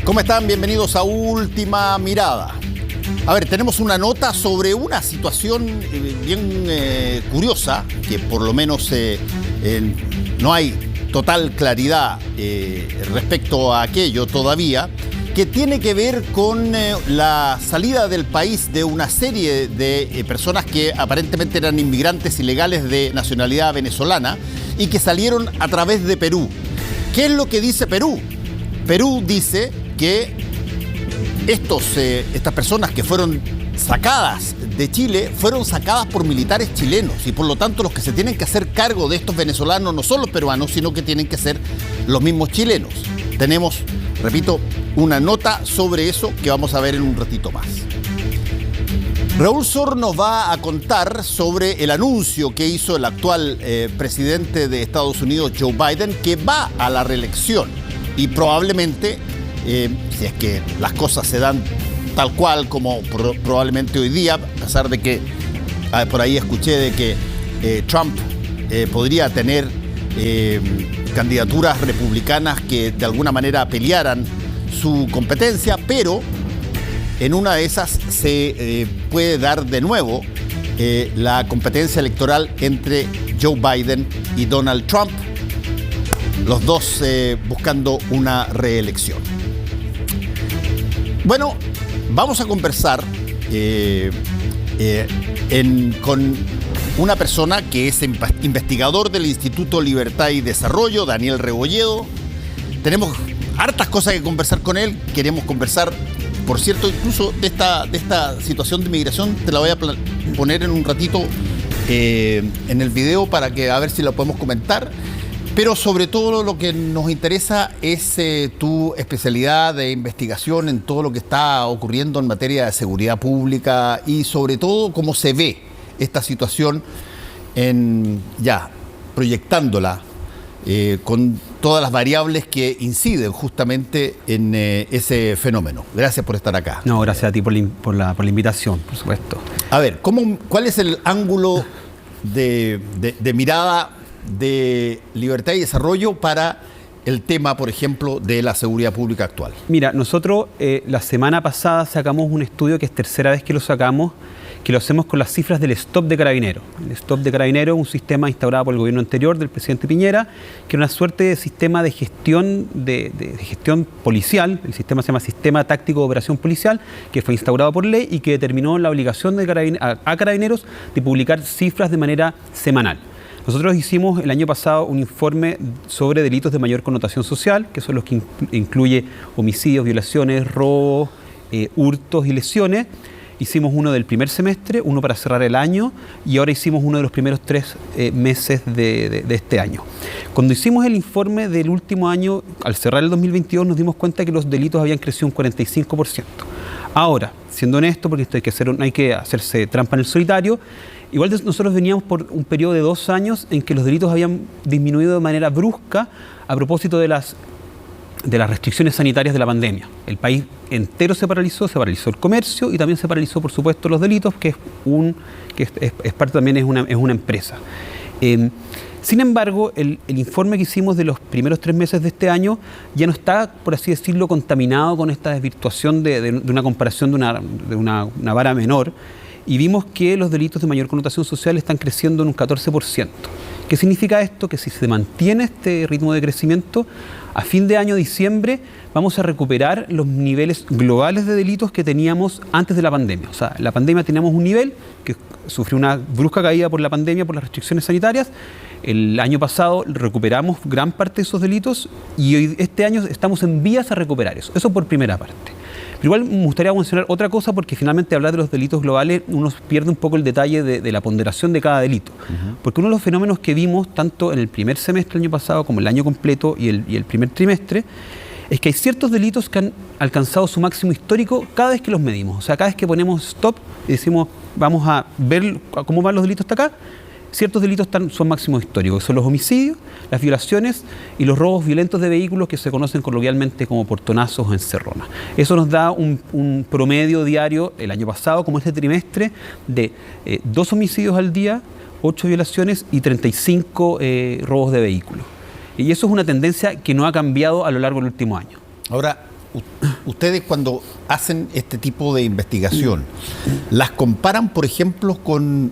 ¿Cómo están? Bienvenidos a Última Mirada. A ver, tenemos una nota sobre una situación bien curiosa, que por lo menos no hay total claridad respecto a aquello todavía, que tiene que ver con la salida del país de una serie de personas que aparentemente eran inmigrantes ilegales de nacionalidad venezolana y que salieron a través de Perú. ¿Qué es lo que dice Perú? Perú dice que estas personas que fueron sacadas de Chile fueron sacadas por militares chilenos y por lo tanto los que se tienen que hacer cargo de estos venezolanos no son los peruanos, sino que tienen que ser los mismos chilenos. Tenemos, repito, una nota sobre eso que vamos a ver en un ratito más. Raúl Sor nos va a contar sobre el anuncio que hizo el actual presidente de Estados Unidos, Joe Biden, que va a la reelección y probablemente, si es que las cosas se dan tal cual como probablemente hoy día, a pesar de que por ahí escuché de que Trump podría tener candidaturas republicanas que de alguna manera pelearan su competencia, pero en una de esas se puede dar de nuevo la competencia electoral entre Joe Biden y Donald Trump, los dos buscando una reelección. Bueno, vamos a conversar con una persona que es investigador del Instituto Libertad y Desarrollo, Daniel Rebolledo. Tenemos hartas cosas que conversar con él. Queremos conversar, por cierto, incluso de esta situación de migración. Te la voy a poner en un ratito en el video para que a ver si la podemos comentar. Pero sobre todo lo que nos interesa es tu especialidad de investigación en todo lo que está ocurriendo en materia de seguridad pública y sobre todo cómo se ve esta situación proyectándola con todas las variables que inciden justamente en ese fenómeno. Gracias por estar acá. No, gracias a ti por la invitación, por supuesto. A ver, ¿cuál es el ángulo de mirada de Libertad y Desarrollo para el tema, por ejemplo, de la seguridad pública actual? Mira, nosotros la semana pasada sacamos un estudio que es tercera vez que lo sacamos, que lo hacemos con las cifras del Stop de Carabineros. El Stop de Carabineros es un sistema instaurado por el gobierno anterior del presidente Piñera, que era una suerte de sistema de gestión, de gestión policial. El sistema se llama Sistema Táctico de Operación Policial, que fue instaurado por ley y que determinó la obligación a Carabineros de publicar cifras de manera semanal. Nosotros hicimos el año pasado un informe sobre delitos de mayor connotación social, que son los que incluye homicidios, violaciones, robos, hurtos y lesiones. Hicimos uno del primer semestre, uno para cerrar el año y ahora hicimos uno de los primeros 3 meses de este año. Cuando hicimos el informe del último año, al cerrar el 2022, nos dimos cuenta que los delitos habían crecido un 45%. Ahora, siendo honesto, porque esto hay que hacerse trampa en el solitario, igual nosotros veníamos por un periodo de 2 años en que los delitos habían disminuido de manera brusca a propósito de las restricciones sanitarias de la pandemia. El país entero se paralizó el comercio y también se paralizó, por supuesto, los delitos, que es parte también es una empresa. Sin embargo, el informe que hicimos de los primeros 3 meses de este año ya no está, por así decirlo, contaminado con esta desvirtuación de una comparación de una vara menor, y vimos que los delitos de mayor connotación social están creciendo en un 14%. ¿Qué significa esto? Que si se mantiene este ritmo de crecimiento, a fin de año, diciembre, vamos a recuperar los niveles globales de delitos que teníamos antes de la pandemia. O sea, en la pandemia teníamos un nivel que sufrió una brusca caída por la pandemia, por las restricciones sanitarias. El año pasado recuperamos gran parte de esos delitos y este año estamos en vías a recuperar eso. Eso por primera parte. Pero igual me gustaría mencionar otra cosa, porque finalmente hablar de los delitos globales uno pierde un poco el detalle de la ponderación de cada delito. Porque uno de los fenómenos que vimos tanto en el primer semestre del año pasado como el año completo y el primer trimestre es que hay ciertos delitos que han alcanzado su máximo histórico cada vez que los medimos. O sea, cada vez que ponemos stop y decimos vamos a ver cómo van los delitos hasta acá, ciertos delitos son máximos históricos, que son los homicidios, las violaciones y los robos violentos de vehículos, que se conocen coloquialmente como portonazos o encerronas. Eso nos da un promedio diario, el año pasado, como este trimestre, de 2 homicidios al día, 8 violaciones y 35 robos de vehículos. Y eso es una tendencia que no ha cambiado a lo largo del último año. Ahora, ustedes cuando hacen este tipo de investigación, ¿las comparan, por ejemplo, con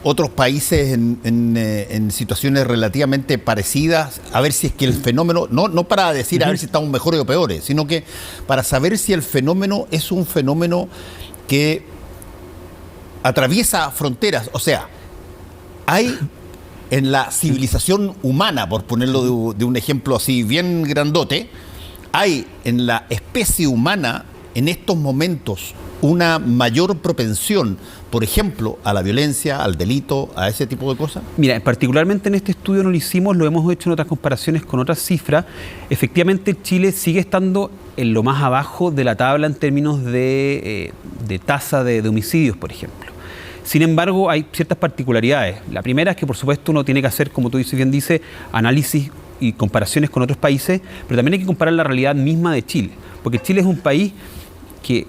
otros países en situaciones relativamente parecidas, a ver si es que el fenómeno, no para decir a ver si estamos mejores o peores, sino que para saber si el fenómeno es un fenómeno que atraviesa fronteras? O sea, hay en la civilización humana, por ponerlo de un ejemplo así bien grandote, hay en la especie humana en estos momentos una mayor propensión, por ejemplo, a la violencia, al delito, a ese tipo de cosas? Mira, particularmente en este estudio no lo hicimos, lo hemos hecho en otras comparaciones con otras cifras. Efectivamente, Chile sigue estando en lo más abajo de la tabla en términos de tasa de homicidios, por ejemplo. Sin embargo, hay ciertas particularidades. La primera es que, por supuesto, uno tiene que hacer, como tú bien dices, análisis y comparaciones con otros países, pero también hay que comparar la realidad misma de Chile, porque Chile es un país que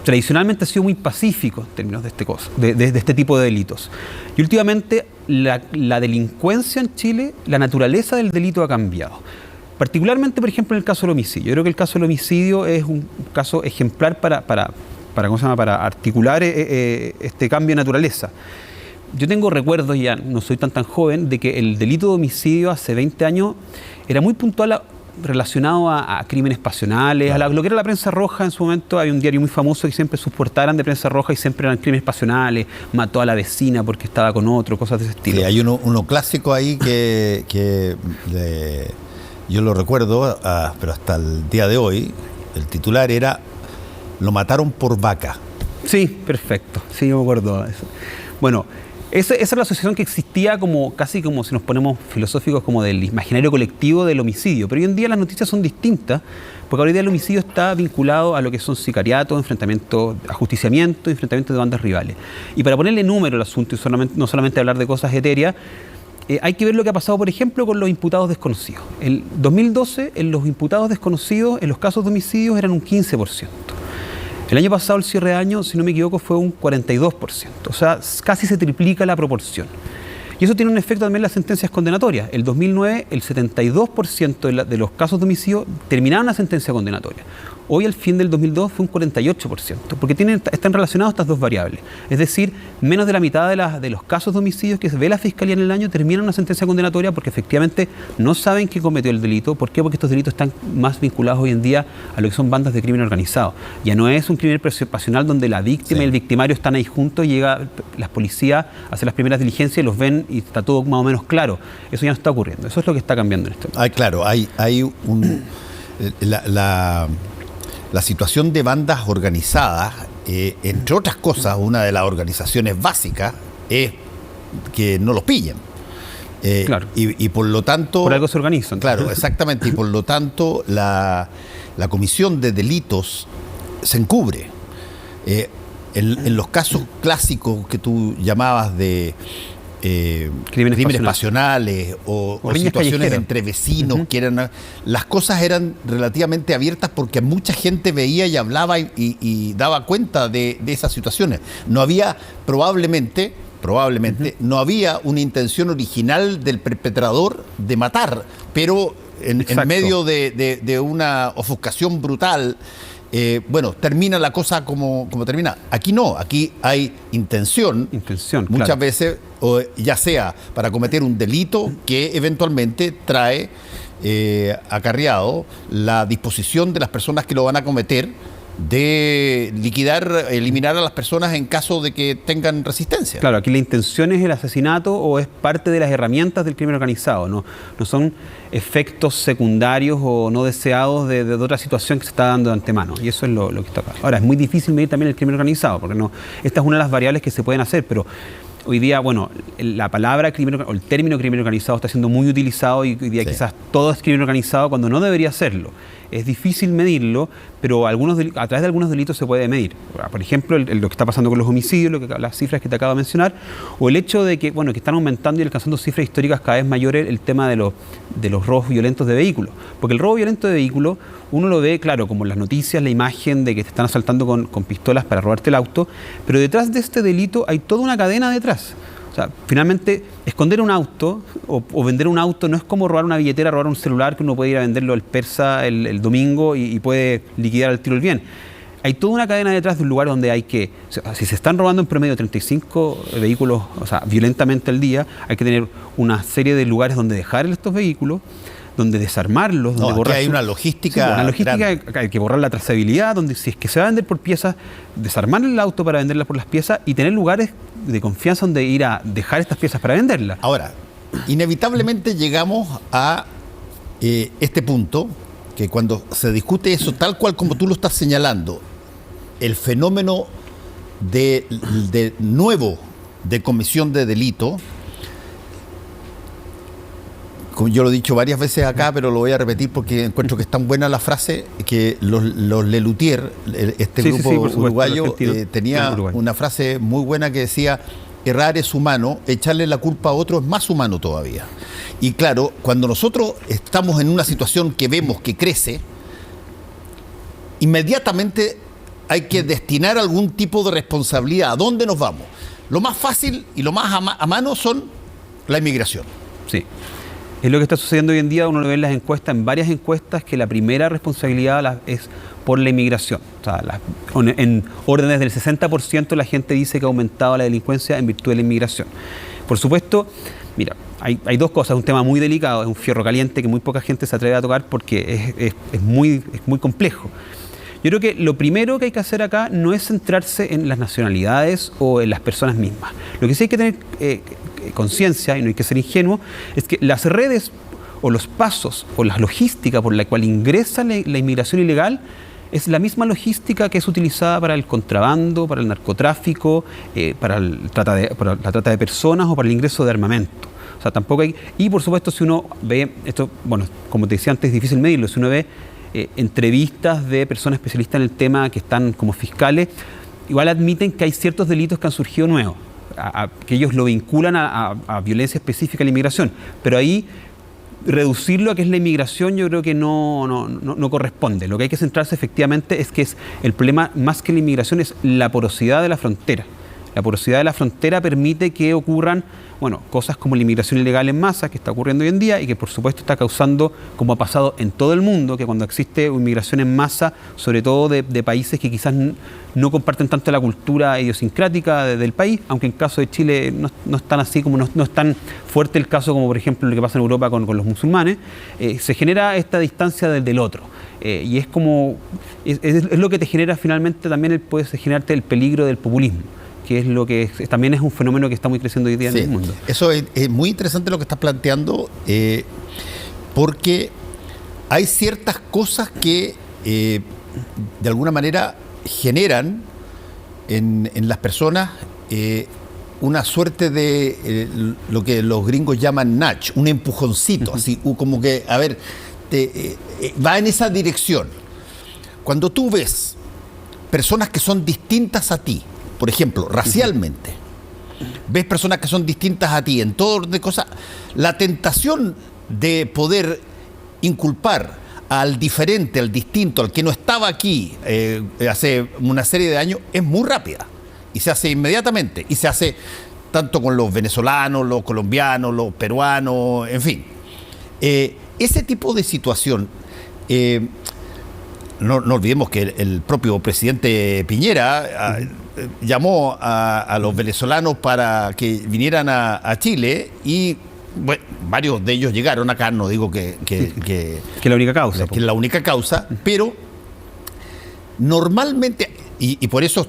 tradicionalmente ha sido muy pacífico en términos de este tipo de delitos. Y últimamente la delincuencia en Chile, la naturaleza del delito ha cambiado. Particularmente, por ejemplo, en el caso del homicidio. Yo creo que el caso del homicidio es un caso ejemplar para articular este cambio de naturaleza. Yo tengo recuerdos, ya no soy tan joven, de que el delito de homicidio hace 20 años era muy puntual relacionado a crímenes pasionales, claro, a lo que era la prensa roja. En su momento había un diario muy famoso que siempre sus portadas eran de prensa roja y siempre eran crímenes pasionales, mató a la vecina porque estaba con otro, cosas de ese estilo. Sí, hay uno clásico ahí yo lo recuerdo, pero hasta el día de hoy, el titular era "Lo mataron por vaca". Sí, perfecto, sí, yo me acuerdo de eso. Bueno, esa es la asociación que existía casi como si nos ponemos filosóficos, como del imaginario colectivo del homicidio. Pero hoy en día las noticias son distintas, porque hoy día el homicidio está vinculado a lo que son sicariatos, enfrentamientos, ajusticiamiento, enfrentamientos de bandas rivales. Y para ponerle número al asunto y no solamente hablar de cosas etéreas, hay que ver lo que ha pasado, por ejemplo, con los imputados desconocidos. En 2012, los imputados desconocidos en los casos de homicidios eran un 15%. El año pasado, el cierre de año, si no me equivoco, fue un 42%. O sea, casi se triplica la proporción. Y eso tiene un efecto también en las sentencias condenatorias. El 2009, el 72% de los casos de homicidio terminaron la sentencia condenatoria. Hoy, al fin del 2002, fue un 48%, porque están relacionados estas dos variables. Es decir, menos de la mitad de los casos de homicidios que ve la Fiscalía en el año terminan una sentencia condenatoria porque efectivamente no saben quién cometió el delito. ¿Por qué? Porque estos delitos están más vinculados hoy en día a lo que son bandas de crimen organizado. Ya no es un crimen pasional donde la víctima y el victimario están ahí juntos, llega las policías a hacer las primeras diligencias y los ven y está todo más o menos claro. Eso ya no está ocurriendo. Eso es lo que está cambiando en este momento. Claro, hay un... La situación de bandas organizadas, entre otras cosas, una de las organizaciones básicas es que no los pillen. Claro. Y por lo tanto... Por algo se organizan. Claro, exactamente. Y por lo tanto, la comisión de delitos se encubre. En los casos clásicos que tú llamabas de... crímenes pasionales o situaciones entre vecinos, que las cosas eran relativamente abiertas porque mucha gente veía y hablaba y daba cuenta de esas situaciones. No había, probablemente no había una intención original del perpetrador de matar, pero en medio de una ofuscación brutal, termina la cosa como termina. Aquí no, aquí hay intención muchas claro. veces, ya sea para cometer un delito que eventualmente trae acarreado la disposición de las personas que lo van a cometer de eliminar a las personas en caso de que tengan resistencia. Claro, aquí la intención es el asesinato o es parte de las herramientas del crimen organizado, no son efectos secundarios o no deseados de otra situación que se está dando de antemano, y eso es lo que está acá. Ahora, es muy difícil medir también el crimen organizado, porque esta es una de las variables que se pueden hacer, pero hoy día, la palabra crimen o el término crimen organizado está siendo muy utilizado y hoy día quizás todo es crimen organizado cuando no debería serlo. Es difícil medirlo, pero a través de algunos delitos se puede medir. Por ejemplo, lo que está pasando con los homicidios, las cifras que te acabo de mencionar, o el hecho de que están aumentando y alcanzando cifras históricas cada vez mayores el tema de los robos violentos de vehículos. Porque el robo violento de vehículos, uno lo ve, claro, como en las noticias, la imagen de que te están asaltando con pistolas para robarte el auto, pero detrás de este delito hay toda una cadena detrás. O sea, finalmente, esconder un auto o vender un auto no es como robar una billetera, robar un celular que uno puede ir a venderlo al persa el domingo y puede liquidar al tiro el bien. Hay toda una cadena detrás de un lugar donde hay que, o sea, si se están robando en promedio 35 vehículos, o sea, violentamente al día, hay que tener una serie de lugares donde dejar estos vehículos, donde desarmarlos, donde borrar. Hay una logística. Sí, una logística grande. Hay que borrar la trazabilidad, donde si es que se va a vender por piezas, desarmar el auto para venderla por las piezas y tener lugares de confianza donde ir a dejar estas piezas para venderlas. Ahora, inevitablemente llegamos a este punto, que cuando se discute eso, tal cual como tú lo estás señalando, el fenómeno de nuevo de comisión de delito, como yo lo he dicho varias veces acá, pero lo voy a repetir porque encuentro que es tan buena la frase, que los Lelutier, este grupo uruguayo, tenía una frase muy buena que decía: errar es humano, echarle la culpa a otro es más humano todavía. Y claro, cuando nosotros estamos en una situación que vemos que crece, inmediatamente hay que destinar algún tipo de responsabilidad. ¿A dónde nos vamos? Lo más fácil y lo más a mano son la inmigración. Sí. Es lo que está sucediendo hoy en día. Uno lo ve en las encuestas, en varias encuestas, que la primera responsabilidad es por la inmigración. O sea, en órdenes del 60% la gente dice que ha aumentado la delincuencia en virtud de la inmigración. Por supuesto, mira, hay dos cosas. Es un tema muy delicado, es un fierro caliente que muy poca gente se atreve a tocar porque es muy complejo. Yo creo que lo primero que hay que hacer acá no es centrarse en las nacionalidades o en las personas mismas. Lo que sí hay que tener conciencia, y no hay que ser ingenuo, es que las redes o los pasos o la logística por la cual ingresa la inmigración ilegal es la misma logística que es utilizada para el contrabando, para el narcotráfico, para la trata de personas o para el ingreso de armamento. O sea, tampoco hay... Y por supuesto, si uno ve esto, bueno, como te decía antes, es difícil medirlo. Si uno ve entrevistas de personas especialistas en el tema que están como fiscales, igual admiten que hay ciertos delitos que han surgido nuevos, que ellos lo vinculan a violencia específica de la inmigración, pero ahí reducirlo a que es la inmigración yo creo que no corresponde. Lo que hay que centrarse efectivamente es que el problema más que la inmigración es la porosidad de la frontera. La porosidad de la frontera permite que ocurran, bueno, cosas como la inmigración ilegal en masa, que está ocurriendo hoy en día y que por supuesto está causando, como ha pasado en todo el mundo, que cuando existe inmigración en masa, sobre todo de países que quizás no comparten tanto la cultura idiosincrática del país, aunque en caso de Chile no es tan así, como no es tan fuerte el caso como por ejemplo lo que pasa en Europa con los musulmanes, se genera esta distancia del otro. Y es como, es lo que te genera finalmente también, puede generarte el peligro del populismo, que es lo que también es un fenómeno que está muy creciendo hoy día en el mundo. Eso es muy interesante lo que estás planteando, porque hay ciertas cosas que de alguna manera generan en las personas una suerte de lo que los gringos llaman nudge, un empujoncito, así como que, a ver, va en esa dirección. Cuando tú ves personas que son distintas a ti, por ejemplo, racialmente, ves personas que son distintas a ti en todo orden de cosas, la tentación de poder inculpar al diferente, al distinto, al que no estaba aquí hace una serie de años, es muy rápida y se hace inmediatamente, y se hace tanto con los venezolanos, los colombianos, los peruanos, en fin. Ese tipo de situación, no olvidemos que el propio presidente Piñera llamó a los venezolanos para que vinieran a Chile y bueno, varios de ellos llegaron acá, no digo que es la única causa. Que es la única causa, pero normalmente, y por eso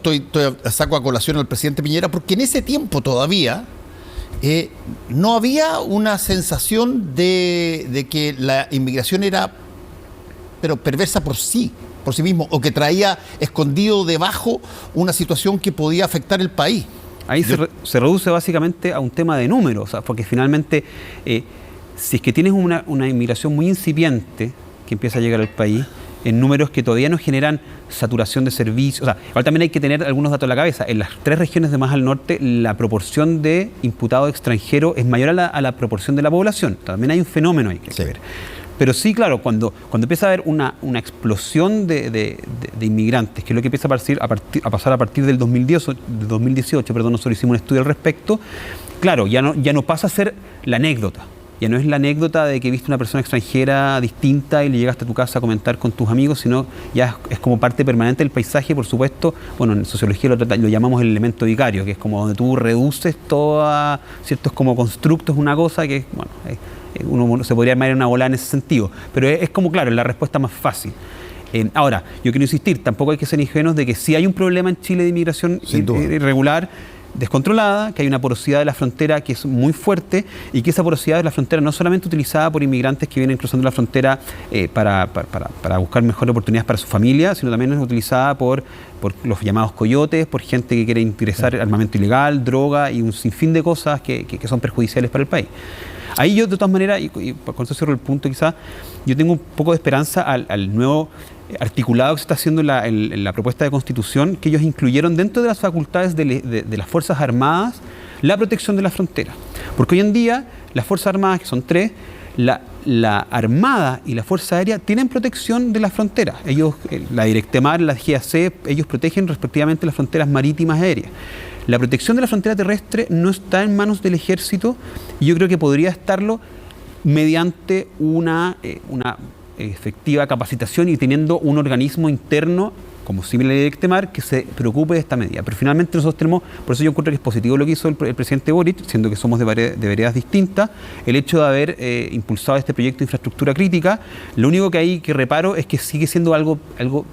saco a colación al presidente Piñera, porque en ese tiempo todavía no había una sensación de que la inmigración era pero perversa por sí mismo, o que traía escondido debajo una situación que podía afectar el país. Ahí se reduce básicamente a un tema de números, o sea, porque finalmente, si es que tienes una inmigración muy incipiente que empieza a llegar al país, en números que todavía no generan saturación de servicios, o sea, igual también hay que tener algunos datos en la cabeza. En las 3 regiones de más al norte, la proporción de imputados extranjeros es mayor a la proporción de la población. También hay un fenómeno ahí que hay que ver. Pero sí, claro, cuando empieza a haber una explosión de inmigrantes, que es lo que empieza a pasar a partir del 2018, nosotros hicimos un estudio al respecto, claro, ya no pasa a ser la anécdota. Ya no es la anécdota de que viste una persona extranjera distinta y le llegaste a tu casa a comentar con tus amigos, sino ya es como parte permanente del paisaje, por supuesto. Bueno, en sociología lo llamamos el elemento vicario, que es como donde tú reduces toda ciertos como constructos, una cosa que, bueno, uno se podría armar en una bola en ese sentido. Pero es como, claro, es la respuesta más fácil. Ahora, yo quiero insistir, tampoco hay que ser ingenuos de que sí hay un problema en Chile de inmigración irregular, descontrolada, que hay una porosidad de la frontera que es muy fuerte y que esa porosidad de la frontera no es solamente utilizada por inmigrantes que vienen cruzando la frontera para buscar mejores oportunidades para su familia, sino también es utilizada por los llamados coyotes, por gente que quiere ingresar armamento ilegal, droga y un sinfín de cosas que son perjudiciales para el país. Ahí yo, de todas maneras, y con eso cierro el punto quizás, yo tengo un poco de esperanza al nuevo articulado que se está haciendo en la propuesta de Constitución, que ellos incluyeron dentro de las facultades de las Fuerzas Armadas la protección de la frontera. Porque hoy en día las Fuerzas Armadas, que son 3, la Armada y la Fuerza Aérea tienen protección de la frontera. Ellos, la Directemar, la GAC, ellos protegen respectivamente las fronteras marítimas y aéreas. La protección de la frontera terrestre no está en manos del Ejército y yo creo que podría estarlo mediante una efectiva capacitación y teniendo un organismo interno como similar a Directemar que se preocupe de esta medida. Pero finalmente nosotros tenemos, por eso yo encuentro que es positivo lo que hizo el presidente Boric, siendo que somos de veredas distintas, el hecho de haber impulsado este proyecto de infraestructura crítica. Lo único que hay que reparo es que sigue siendo algo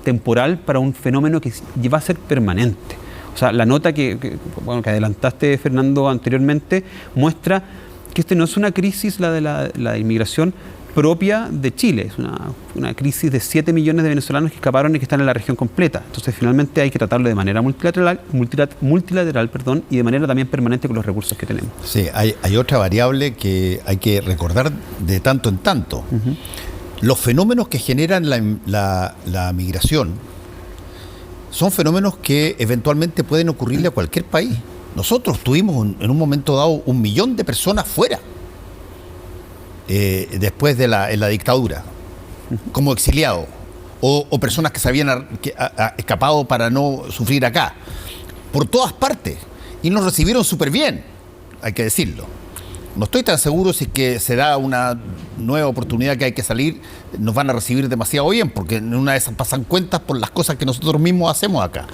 temporal para un fenómeno que va a ser permanente. O sea, la nota que adelantaste, Fernando, anteriormente, muestra que no es una crisis, la de la inmigración propia de Chile, es una crisis de 7 millones de venezolanos que escaparon y que están en la región completa. Entonces, finalmente hay que tratarlo de manera multilateral, y de manera también permanente con los recursos que tenemos. Sí, hay otra variable que hay que recordar de tanto en tanto. Uh-huh. Los fenómenos que generan la migración son fenómenos que eventualmente pueden ocurrirle a cualquier país. Nosotros tuvimos en un momento dado 1 millón de personas fuera, después de la dictadura, como exiliados, o personas que se habían escapado para no sufrir acá, por todas partes, y nos recibieron súper bien, hay que decirlo. No estoy tan seguro si es que se da una nueva oportunidad que hay que salir, nos van a recibir demasiado bien, porque en una de esas pasan cuentas por las cosas que nosotros mismos hacemos acá.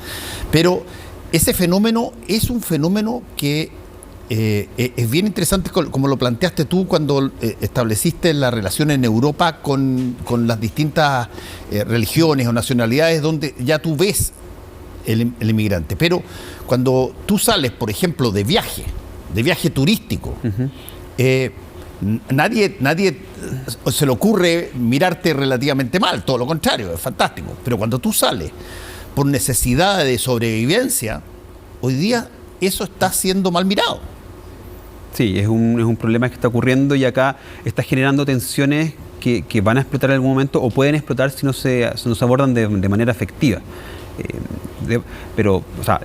Pero ese fenómeno es un fenómeno que es bien interesante, como lo planteaste tú cuando estableciste la relación en Europa con las distintas religiones o nacionalidades donde ya tú ves el inmigrante. Pero cuando tú sales, por ejemplo, de viaje turístico, uh-huh. Nadie se le ocurre mirarte relativamente mal, todo lo contrario, es fantástico. Pero cuando tú sales por necesidad de sobrevivencia, hoy día eso está siendo mal mirado. Sí, es un problema que está ocurriendo y acá está generando tensiones que van a explotar en algún momento o pueden explotar si no se abordan de manera efectiva. Pero, o sea,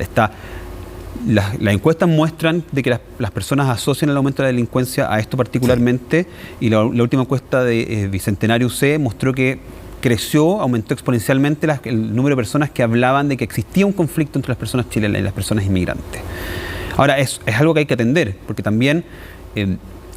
las encuestas muestran de que las personas asocian el aumento de la delincuencia a esto particularmente, sí. Y la última encuesta de Bicentenario UC mostró que aumentó exponencialmente el número de personas que hablaban de que existía un conflicto entre las personas chilenas y las personas inmigrantes. Ahora, es algo que hay que atender, porque también,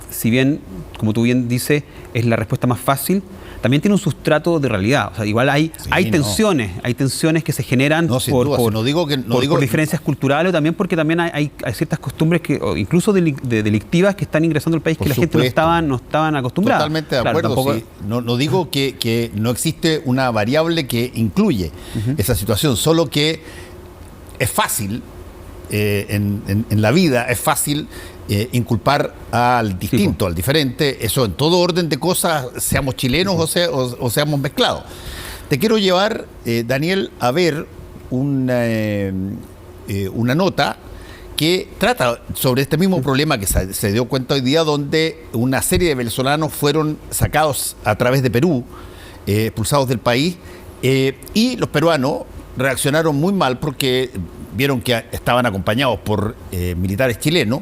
si bien, como tú bien dices, es la respuesta más fácil, también tiene un sustrato de realidad. O sea, igual hay tensiones que se generan por diferencias culturales, o también porque también hay ciertas costumbres incluso delictivas que están ingresando al país que la gente no estaban acostumbrada. Totalmente de acuerdo. Sí. No digo que no existe una variable que incluye uh-huh. esa situación, solo que es fácil en la vida, es fácil inculpar al distinto, al diferente, eso en todo orden de cosas, seamos chilenos o seamos mezclados. Te quiero llevar, Daniel, a ver una nota que trata sobre este mismo problema que se dio cuenta hoy día, donde una serie de venezolanos fueron sacados a través de Perú, expulsados del país, y los peruanos reaccionaron muy mal porque vieron que estaban acompañados por militares chilenos,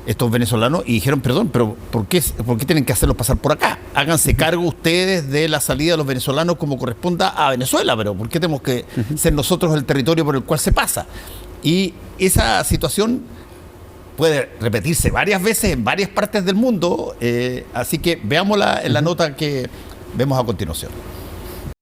estos venezolanos, y dijeron, perdón, pero ¿por qué tienen que hacerlos pasar por acá? Háganse cargo ustedes de la salida de los venezolanos como corresponda a Venezuela, pero ¿por qué tenemos que ser nosotros el territorio por el cual se pasa? Y esa situación puede repetirse varias veces en varias partes del mundo, así que veámosla en la nota que vemos a continuación.